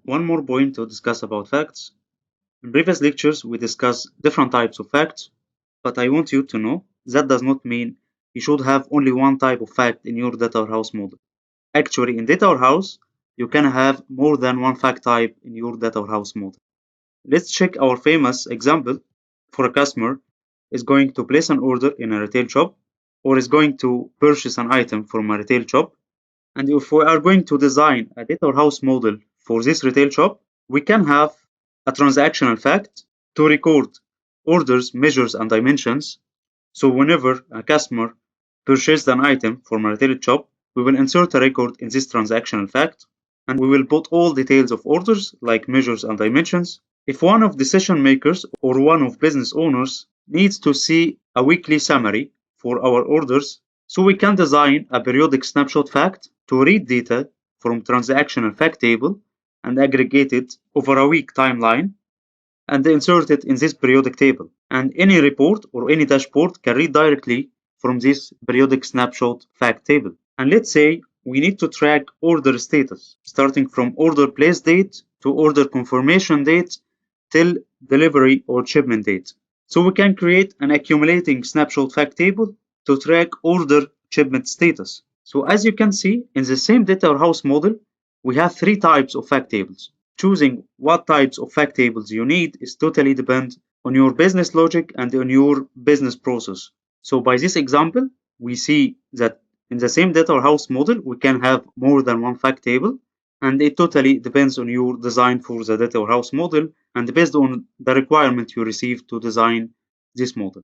one more point to discuss about facts. In previous lectures, we discussed different types of facts, but I want you to know that does not mean you should have only one type of fact in your data warehouse model. Actually, in data warehouse, you can have more than one fact type in your data warehouse model. Let's check our famous example for a customer is going to place an order in a retail shop or is going to purchase an item from a retail shop. And if we are going to design a data warehouse model for this retail shop, we can have a transactional fact to record orders, measures, and dimensions. So whenever a customer purchased an item from a retail shop, we will insert a record in this transactional fact, and we will put all details of orders like measures and dimensions. If one of decision makers or one of business owners needs to see a weekly summary for our orders, so we can design a periodic snapshot fact to read data from transactional fact table and aggregate it over a week timeline and insert it in this periodic table. And any report or any dashboard can read directly from this periodic snapshot fact table. And let's say we need to track order status, starting from order place date to order confirmation date till delivery or shipment date. So we can create an accumulating snapshot fact table to track order shipment status. So as you can see, in the same data warehouse model, we have three types of fact tables. Choosing what types of fact tables you need is totally depend on your business logic and on your business process. So by this example, we see that in the same data warehouse model, we can have more than one fact table, and it totally depends on your design for the data warehouse model and based on the requirement you receive to design this model.